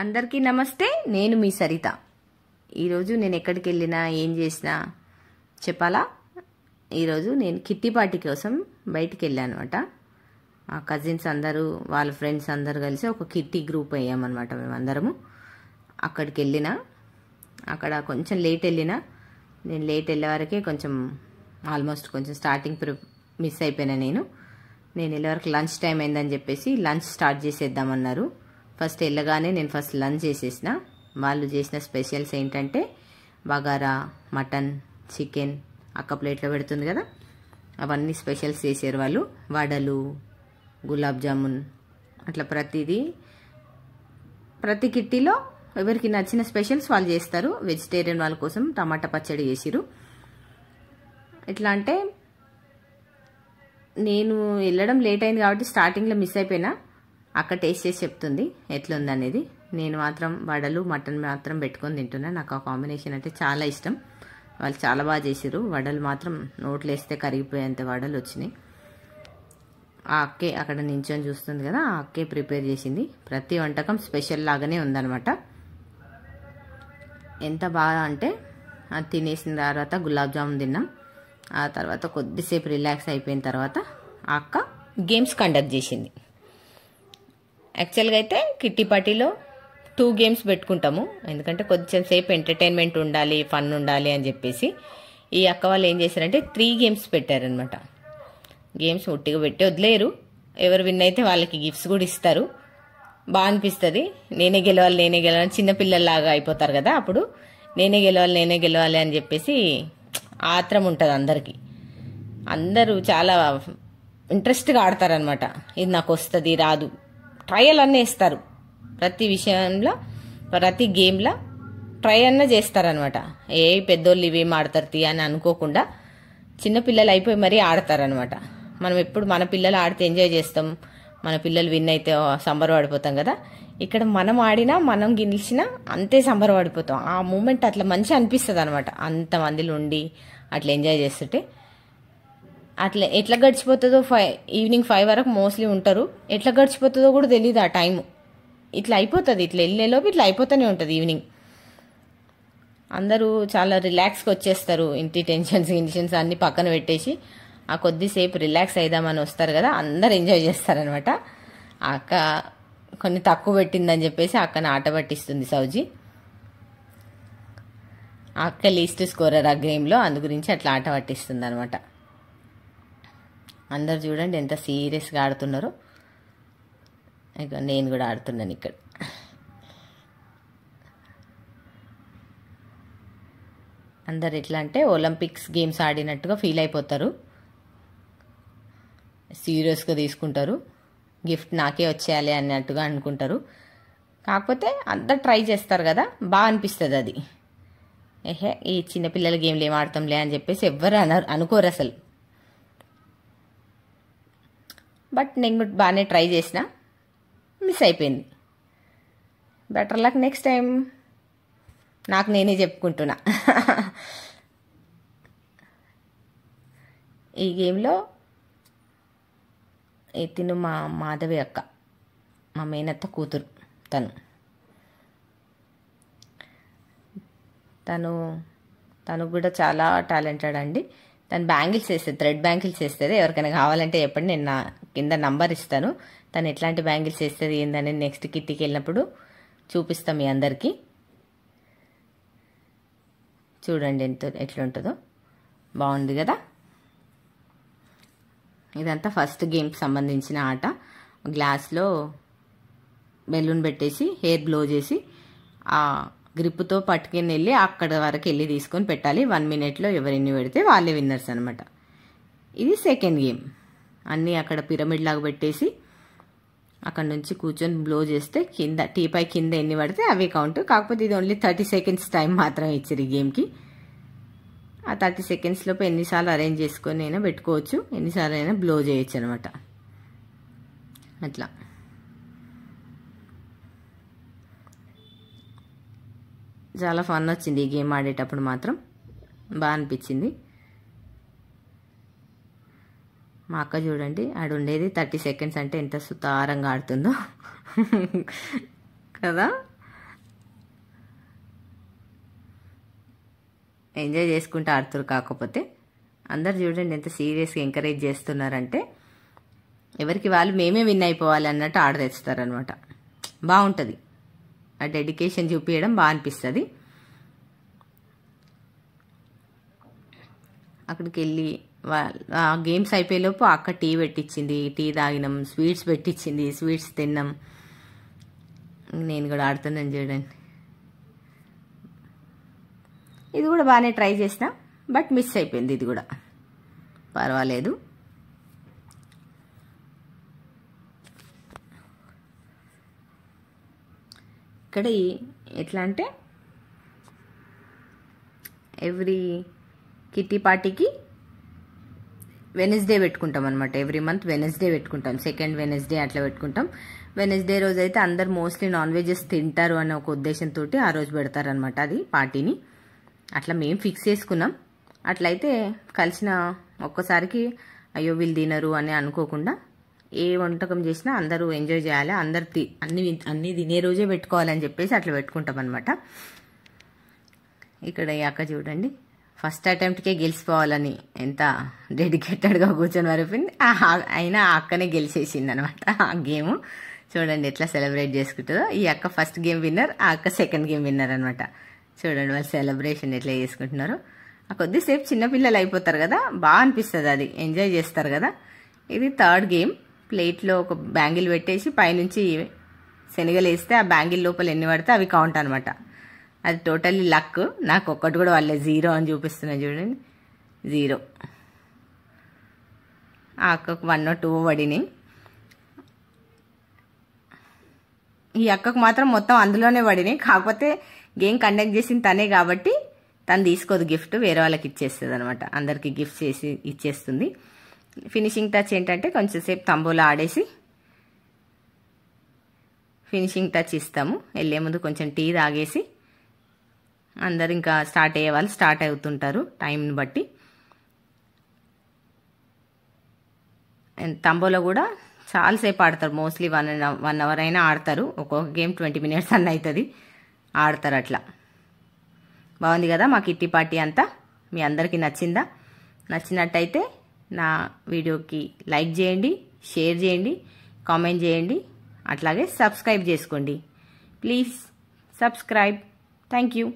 అందరికీ నమస్తే. నేను మీ సరిత. ఈరోజు నేను ఎక్కడికి వెళ్ళినా ఏం చేసినా చెప్పాలా. ఈరోజు నేను కిట్టి పార్టీ కోసం బయటికి వెళ్ళాను అనమాట. మా కజిన్స్ అందరూ వాళ్ళ ఫ్రెండ్స్ అందరూ కలిసి ఒక కిట్టి గ్రూప్ అయ్యామన్నమాట. మేమందరము అక్కడికి వెళ్ళినా, అక్కడ కొంచెం లేట్ వెళ్ళినా. నేను లేట్ వెళ్ళే వరకే కొంచెం ఆల్మోస్ట్ కొంచెం స్టార్టింగ్ మిస్ అయిపోయినా. నేను వెళ్ళే వరకు లంచ్ టైం అయిందని చెప్పేసి లంచ్ స్టార్ట్ చేసేద్దామన్నారు. ఫస్ట్ వెళ్ళగానే నేను ఫస్ట్ లంచ్ చేసేసిన. వాళ్ళు చేసిన స్పెషల్స్ ఏంటంటే బగారా, మటన్, చికెన్ అక్క ప్లేట్లో పెడుతుంది కదా, అవన్నీ స్పెషల్స్ చేసారు వాళ్ళు. వడలు, గులాబ్ జామున్, అట్లా ప్రతి కిట్టీలో ఎవరికి నచ్చిన స్పెషల్స్ వాళ్ళు చేస్తారు. వెజిటేరియన్ వాళ్ళ కోసం టమాటా పచ్చడి చేసిరు. ఎట్లా అంటే నేను వెళ్ళడం లేట్ అయింది కాబట్టి స్టార్టింగ్లో మిస్ అయిపోయినా. అక్క టేస్ట్ చేసి చెప్తుంది ఎట్లుంది అనేది. నేను మాత్రం వడలు, మటన్ మాత్రం పెట్టుకొని తింటున్నా. నాకు ఆ కాంబినేషన్ అంటే చాలా ఇష్టం. వాళ్ళు చాలా బాగా చేసిరు. వడలు మాత్రం నోట్లు వేస్తే కరిగిపోయేంత వడలు వచ్చినాయి. ఆ అక్కే అక్కడ నించొని చూస్తుంది కదా, ఆ అక్కే ప్రిపేర్ చేసింది. ప్రతి వంటకం స్పెషల్ లాగానే ఉందన్నమాట. ఎంత బాగా అంటే అది తినేసిన తర్వాత గులాబ్ జామున్ తిన్నాం. ఆ తర్వాత కొద్దిసేపు రిలాక్స్ అయిపోయిన తర్వాత ఆ అక్క గేమ్స్ కండక్ట్ చేసింది. యాక్చువల్గా అయితే కిట్టి పార్టీలో 2 గేమ్స్ పెట్టుకుంటాము, ఎందుకంటే కొంచెం సేపు ఎంటర్టైన్మెంట్ ఉండాలి, ఫన్ ఉండాలి అని చెప్పేసి. ఈ అక్క వాళ్ళు ఏం చేశారంటే 3 గేమ్స్ పెట్టారనమాట. గేమ్స్ ఒట్టిగా పెట్టి వదిలేరు. ఎవరు విన్ అయితే వాళ్ళకి గిఫ్ట్స్ కూడా ఇస్తారు. బాగా అనిపిస్తుంది. నేనే గెలవాలి చిన్నపిల్లల్లాగా అయిపోతారు కదా. అప్పుడు నేనే గెలవాలి అని చెప్పేసి ఆత్రం ఉంటుంది అందరికీ. అందరూ చాలా ఇంట్రెస్ట్గా ఆడతారనమాట. ఇది నాకు వస్తుంది రాదు ట్రయల్ అన్నీ వేస్తారు. ప్రతి విషయంలో ప్రతి గేమ్లో ట్రై అన్న చేస్తారనమాట. పెద్దోళ్ళు ఇవేం ఆడతారు అని అనుకోకుండా చిన్నపిల్లలు అయిపోయి మరీ ఆడతారనమాట. మనం ఎప్పుడు మన పిల్లలు ఆడితే ఎంజాయ్ చేస్తాం, మన పిల్లలు విన్ అయితే సంబరపడిపోతాం కదా. ఇక్కడ మనం ఆడినా మనం గెలిచినా అంతే సంబరపడిపోతాం. ఆ మూమెంట్ అట్లా మంచి అనిపిస్తుంది అనమాట. అంతమందిలో ఉండి అట్లా ఎంజాయ్ చేస్తుంటే అట్లా ఎట్లా గడిచిపోతుందో ఈవినింగ్ 5 వరకు మోస్ట్లీ ఉంటారు. ఎట్లా గడిచిపోతుందో కూడా తెలియదు ఆ టైము. ఇట్లా అయిపోతుంది. ఇట్లా వెళ్ళేలోపు ఇట్లా అయిపోతూనే ఉంటుంది ఈవినింగ్. అందరూ చాలా రిలాక్స్గా వచ్చేస్తారు. ఇంటి టెన్షన్స్ అన్ని పక్కన పెట్టేసి ఆ కొద్దిసేపు రిలాక్స్ అయిదామని వస్తారు కదా, అందరు ఎంజాయ్ చేస్తారనమాట. ఆ అక్క కొన్ని తక్కువ పెట్టిందని చెప్పేసి అక్కని ఆట పట్టిస్తుంది సౌజీ. ఆ అక్క లీస్ట్ స్కోరర్ ఆ గేమ్లో, అందు గురించి అట్లా ఆట పట్టిస్తుంది అనమాట. అందరు చూడండి ఎంత సీరియస్గా ఆడుతున్నారో. ఇక నేను కూడా ఆడుతున్నాను ఇక్కడ. అందరు ఎట్లా అంటే ఒలింపిక్స్ గేమ్స్ ఆడినట్టుగా ఫీల్ అయిపోతారు, సీరియస్గా తీసుకుంటారు. గిఫ్ట్ నాకే వచ్చేయాలి అన్నట్టుగా అనుకుంటారు. కాకపోతే అందరు ట్రై చేస్తారు కదా, బాగా అనిపిస్తుంది అది. ఈ చిన్నపిల్లల గేమ్లు ఏం ఆడతాంలే అని చెప్పేసి ఎవ్వరు అనుకోరు అసలు. బట్ నేను బాగానే ట్రై చేసిన, మిస్ అయిపోయింది. బెటర్ లక్ నెక్స్ట్ టైం, నాకు నేనే చెప్పుకుంటున్నా. ఈ గేమ్లో తిను మా మాధవి అక్క, మా మేనత్త కూతురు. తను కూడా చాలా టాలెంటెడ్ అండి. తను బ్యాంగిల్స్ వేస్తుంది, థ్రెడ్ బ్యాంగిల్స్ వేస్తుంది. ఎవరికైనా కావాలంటే చెప్పండి, నేను నా కింద నంబర్ ఇస్తాను. తను ఎట్లాంటి బ్యాంగిల్స్ వేస్తుంది ఏందని నెక్స్ట్ కిట్టీకి వెళ్ళినప్పుడు చూపిస్తాం మీ అందరికీ. చూడండి ఎట్లుంటుందో, బాగుంది కదా. ఇదంతా ఫస్ట్ గేమ్కి సంబంధించిన ఆట. గ్లాస్లో బెలూన్ పెట్టేసి హెయిర్ బ్లో చేసి ఆ గ్రిప్తో పట్టుకుని వెళ్ళి అక్కడ వరకు వెళ్ళి తీసుకొని పెట్టాలి. 1 మినిట్లో ఎవరిని పెడితే వాళ్ళే విన్నర్స్ అనమాట. ఇది సెకండ్ గేమ్. అన్నీ అక్కడ పిరమిడ్ లాగా పెట్టేసి అక్కడ నుంచి కూర్చొని బ్లో చేస్తే కింద టీపై కింద ఎన్ని పడితే అవి కౌంట్. కాకపోతే ఇది ఓన్లీ 30 సెకండ్స్ టైం మాత్రం ఇచ్చారు ఈ గేమ్కి. ఆ 30 సెకండ్స్ లోపు ఎన్నిసార్లు అరేంజ్ చేసుకొని అయినా పెట్టుకోవచ్చు, ఎన్నిసార్లు అయినా బ్లో చేయొచ్చు అనమాట. అట్లా చాలా ఫన్ వచ్చింది ఈ గేమ్ ఆడేటప్పుడు, మాత్రం బాగా అనిపించింది. మా అక్క చూడండి ఆడుండేది 30 సెకండ్స్ అంటే ఎంత సుతారంగా ఆడుతుందో కదా. ఎంజాయ్ చేసుకుంటూ ఆడుతారు. కాకపోతే అందరు చూడండి ఎంత సీరియస్గా ఎంకరేజ్ చేస్తున్నారంటే ఎవరికి వాళ్ళు మేమే విన్ అయిపోవాలి అన్నట్టు ఆర్డర్ తెస్తారనమాట. బాగుంటుంది, ఆ డెడికేషన్ చూపించడం బాగా అనిపిస్తుంది. అక్కడికి వెళ్ళి ఆ గేమ్స్ అయిపోయేలోపు అక్క టీ పెట్టించింది, టీ తాగినాం, స్వీట్స్ పెట్టించింది, స్వీట్స్ తిన్నాం. నేను కూడా ఆడుతున్నాను చూడండి. ఇది కూడా బాగానే ట్రై చేసిన, బట్ మిస్ అయిపోయింది. ఇది కూడా పర్వాలేదు. ఇక్కడ ఎట్లా అంటే ఎవ్రీ కిట్టి పార్టీకి వెనస్డే పెట్టుకుంటాం అనమాట. ఎవ్రీ మంత్ వెనస్డే పెట్టుకుంటాం, సెకండ్ వెనస్డే అట్లా పెట్టుకుంటాం. వెనస్డే రోజు అయితే అందరు మోస్ట్లీ నాన్ వెజెస్ తింటారు అనే ఒక ఉద్దేశంతో ఆ రోజు పెడతారనమాట అది పార్టీని. అట్లా మేము ఫిక్స్ చేసుకున్నాం. అట్లయితే కలిసిన ఒక్కసారికి అయ్యో వీళ్ళు తినరు అని అనుకోకుండా ఏ వంటకం చేసినా అందరూ ఎంజాయ్ చేయాలి, అందరు అన్ని తినే రోజే పెట్టుకోవాలని చెప్పేసి అట్లా పెట్టుకుంటాం అనమాట. ఇక్కడ ఈ అక్క చూడండి, ఫస్ట్ అటెంప్ట్కే గెలిచిపోవాలని ఎంత డెడికేటెడ్గా కూర్చొని వరిపోయింది. అయినా ఆ అక్కనే గెలిచేసింది అనమాట ఆ గేమ్. చూడండి ఎట్లా సెలబ్రేట్ చేసుకుంటుందో. ఈ అక్క ఫస్ట్ గేమ్ విన్నర్, ఆ అక్క సెకండ్ గేమ్ విన్నర్ అనమాట. చూడండి వాళ్ళు సెలబ్రేషన్ ఎట్లా చేసుకుంటున్నారు. ఆ కొద్దిసేపు చిన్నపిల్లలు అయిపోతారు కదా, బాగా అనిపిస్తుంది, అది ఎంజాయ్ చేస్తారు కదా. ఇది థర్డ్ గేమ్. ప్లేట్లో ఒక బ్యాంగిల్ పెట్టేసి పైనుంచి శనగలు వేస్తే ఆ బ్యాంగిల్ లోపల ఎన్ని పడితే అవి కౌంట్ అనమాట. అది టోటల్లీ లక్. నాకు ఒక్కటి కూడా వాళ్ళే 0 అని చూపిస్తున్నా చూడండి, 0. ఆ అక్కకు 1 or 2 పడినాయి. ఈ అక్కకు మాత్రం మొత్తం అందులోనే పడినాయి. కాకపోతే గేమ్ కండక్ట్ చేసింది తనే కాబట్టి తను తీసుకోదు గిఫ్ట్, వేరే వాళ్ళకి ఇచ్చేస్తుంది అనమాట. అందరికి గిఫ్ట్ చేసి ఇచ్చేస్తుంది. ఫినిషింగ్ టచ్ ఏంటంటే కొంచెం సేపు తంబోలా ఆడేసి ఫినిషింగ్ టచ్ ఇస్తాము. వెళ్ళే ముందు కొంచెం టీ తాగేసి అందరు ఇంకా స్టార్ట్ అయ్యే వాళ్ళు స్టార్ట్ అవుతుంటారు టైంని బట్టి. తంబోలా కూడా చాలాసేపు ఆడతారు, మోస్ట్లీ 1 hour అయినా ఆడతారు. ఒక్కొక్క గేమ్ 20 minutes అన్న అవుతుంది ఆడతారు. అట్లా బాగుంది కదా మా కిట్టి పార్టీ అంతా. మీ అందరికీ నచ్చిందా? నచ్చినట్టయితే నా వీడియోకి లైక్ చేయండి, షేర్ చేయండి, కామెంట్ చేయండి, అట్లాగే సబ్స్క్రైబ్ చేసుకోండి. Please subscribe. Thank you.